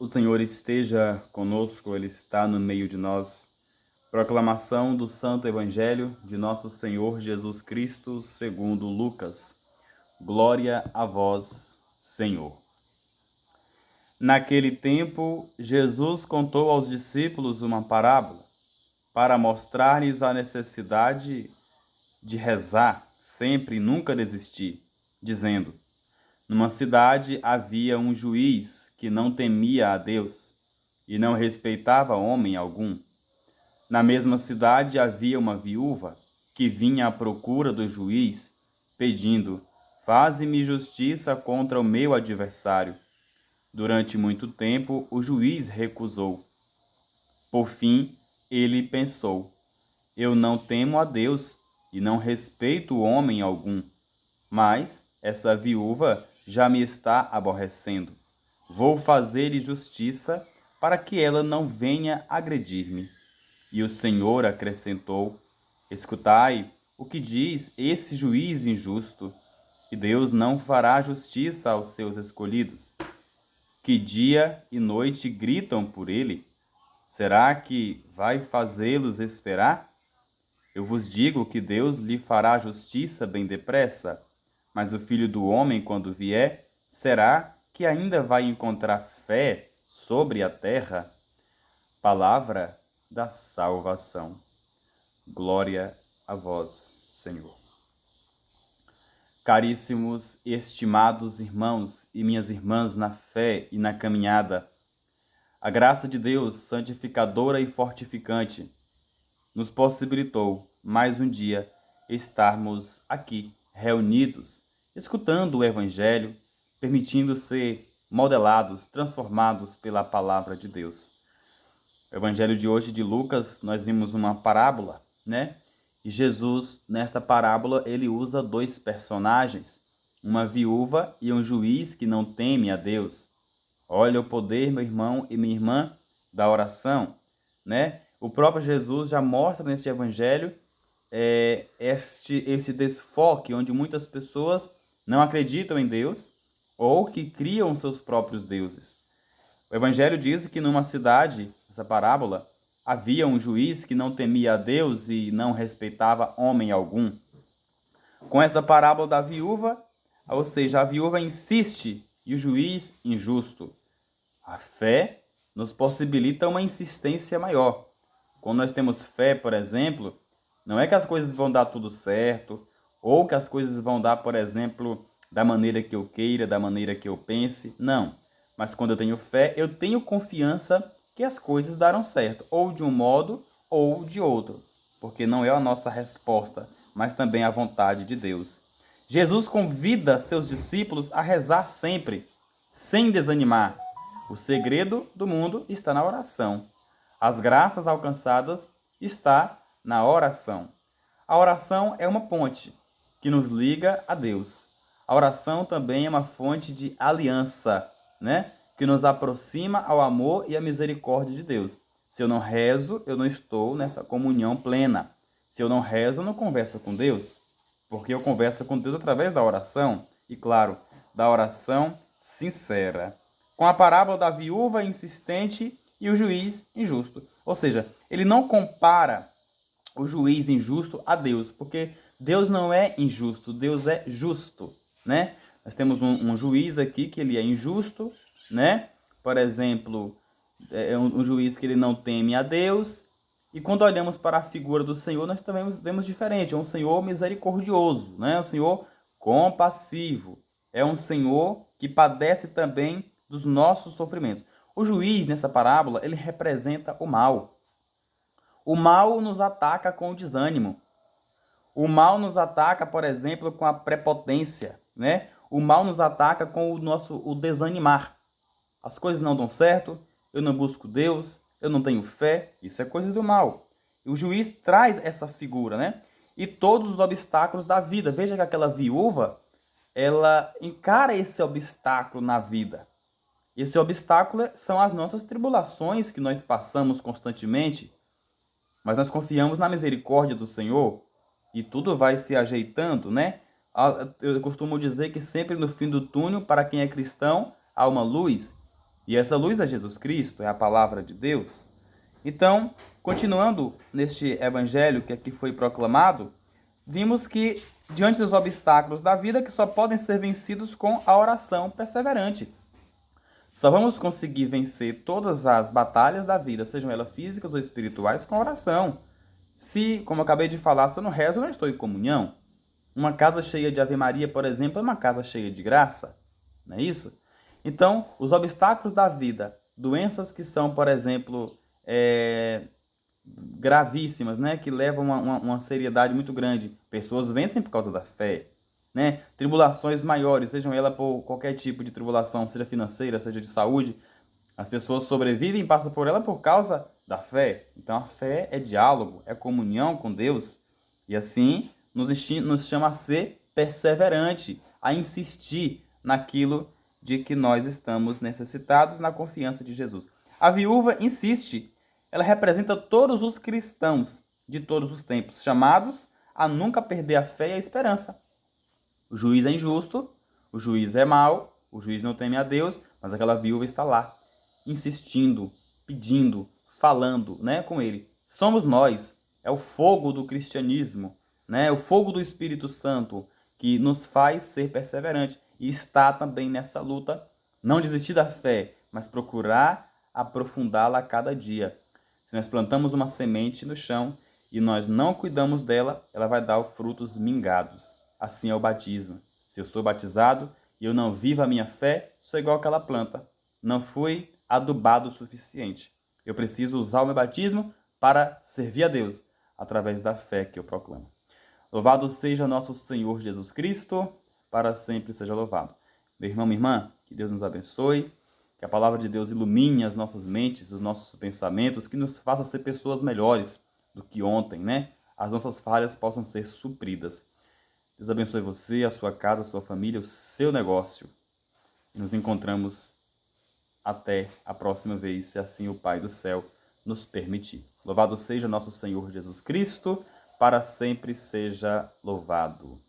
O Senhor esteja conosco, Ele está no meio de nós. Proclamação do Santo Evangelho de nosso Senhor Jesus Cristo, segundo Lucas. Glória a vós, Senhor. Naquele tempo, Jesus contou aos discípulos uma parábola para mostrar-lhes a necessidade de rezar sempre e nunca desistir, dizendo: numa cidade havia um juiz que não temia a Deus e não respeitava homem algum. Na mesma cidade havia uma viúva que vinha à procura do juiz, pedindo: faze-me justiça contra o meu adversário. Durante muito tempo o juiz recusou. Por fim, ele pensou: eu não temo a Deus e não respeito homem algum, mas essa viúva já me está aborrecendo. Vou fazer-lhe justiça para que ela não venha agredir-me. E o Senhor acrescentou: escutai o que diz esse juiz injusto. E Deus não fará justiça aos seus escolhidos, que dia e noite gritam por ele. Será que vai fazê-los esperar? Eu vos digo que Deus lhe fará justiça bem depressa. Mas o Filho do Homem, quando vier, será que ainda vai encontrar fé sobre a terra? Palavra da salvação. Glória a vós, Senhor. Caríssimos e estimados irmãos e minhas irmãs na fé e na caminhada, a graça de Deus, santificadora e fortificante, nos possibilitou, mais um dia, estarmos aqui, reunidos, escutando o Evangelho, permitindo ser modelados, transformados pela palavra de Deus. O Evangelho de hoje de Lucas, nós vimos uma parábola, né? E Jesus, nesta parábola, ele usa dois personagens, uma viúva e um juiz que não teme a Deus. Olha o poder, meu irmão e minha irmã, da oração, né? O próprio Jesus já mostra neste evangelho este desfoque, onde muitas pessoas não acreditam em Deus ou que criam seus próprios deuses. O evangelho diz que numa cidade, essa parábola, havia um juiz que não temia a Deus e não respeitava homem algum. Com essa parábola da viúva, ou seja, a viúva insiste e o juiz injusto. A fé nos possibilita uma insistência maior. Quando nós temos fé, por exemplo, não é que as coisas vão dar tudo certo, ou que as coisas vão dar, por exemplo, da maneira que eu queira, da maneira que eu pense. Não. Mas quando eu tenho fé, eu tenho confiança que as coisas darão certo, ou de um modo ou de outro, porque não é a nossa resposta, mas também a vontade de Deus. Jesus convida seus discípulos a rezar sempre, sem desanimar. O segredo do mundo está na oração. As graças alcançadas está na oração. A oração é uma ponte que nos liga a Deus. A oração também é uma fonte de aliança, né? Que nos aproxima ao amor e à misericórdia de Deus. Se eu não rezo, eu não estou nessa comunhão plena. Se eu não rezo, eu não converso com Deus, porque eu converso com Deus através da oração e, claro, da oração sincera. Com a parábola da viúva insistente e o juiz injusto. Ou seja, ele não compara o juiz injusto a Deus, porque Deus não é injusto, Deus é justo, né? Nós temos um juiz aqui que ele é injusto, né? Por exemplo, é um juiz que ele não teme a Deus. E quando olhamos para a figura do Senhor, nós também vemos diferente. É um Senhor misericordioso, né? É um Senhor compassivo. É um Senhor que padece também dos nossos sofrimentos. O juiz, nessa parábola, ele representa o mal. O mal nos ataca com o desânimo. O mal nos ataca, por exemplo, com a prepotência, né? O mal nos ataca com o desanimar. As coisas não dão certo, eu não busco Deus, eu não tenho fé, isso é coisa do mal. E o juiz traz essa figura, né? E todos os obstáculos da vida. Veja que aquela viúva, ela encara esse obstáculo na vida. Esse obstáculo são as nossas tribulações que nós passamos constantemente, mas nós confiamos na misericórdia do Senhor e tudo vai se ajeitando, né? Eu costumo dizer que sempre no fim do túnel, para quem é cristão, há uma luz. E essa luz é Jesus Cristo, é a palavra de Deus. Então, continuando neste evangelho que aqui foi proclamado, vimos que diante dos obstáculos da vida que só podem ser vencidos com a oração perseverante. Só vamos conseguir vencer todas as batalhas da vida, sejam elas físicas ou espirituais, com a oração. Se, como eu acabei de falar, se eu não rezo, eu não estou em comunhão. Uma casa cheia de Ave Maria, por exemplo, é uma casa cheia de graça, não é isso? Então, os obstáculos da vida, doenças que são, por exemplo, gravíssimas, né, que levam a uma seriedade muito grande, pessoas vencem por causa da fé, né? Tribulações maiores, sejam elas por qualquer tipo de tribulação, seja financeira, seja de saúde, as pessoas sobrevivem e passam por ela por causa da fé. Então a fé é diálogo, é comunhão com Deus. E assim nos chama a ser perseverante, a insistir naquilo de que nós estamos necessitados, na confiança de Jesus. A viúva insiste, ela representa todos os cristãos de todos os tempos, chamados a nunca perder a fé e a esperança. O juiz é injusto, o juiz é mau, o juiz não teme a Deus, mas aquela viúva está lá, insistindo, pedindo, falando, né, com ele. Somos nós, é o fogo do cristianismo, né, o fogo do Espírito Santo que nos faz ser perseverante e está também nessa luta, não desistir da fé, mas procurar aprofundá-la a cada dia. Se nós plantamos uma semente no chão e nós não cuidamos dela, ela vai dar frutos mingados. Assim é o batismo. Se eu sou batizado e eu não vivo a minha fé, sou igual àquela planta. Não fui adubado o suficiente. Eu preciso usar o meu batismo para servir a Deus, através da fé que eu proclamo. Louvado seja nosso Senhor Jesus Cristo, para sempre seja louvado. Meu irmão, minha irmã, que Deus nos abençoe, que a palavra de Deus ilumine as nossas mentes, os nossos pensamentos, que nos faça ser pessoas melhores do que ontem, né? As nossas falhas possam ser supridas. Deus abençoe você, a sua casa, a sua família, o seu negócio. E nos encontramos até a próxima vez, se assim o Pai do céu nos permitir. Louvado seja nosso Senhor Jesus Cristo, para sempre seja louvado.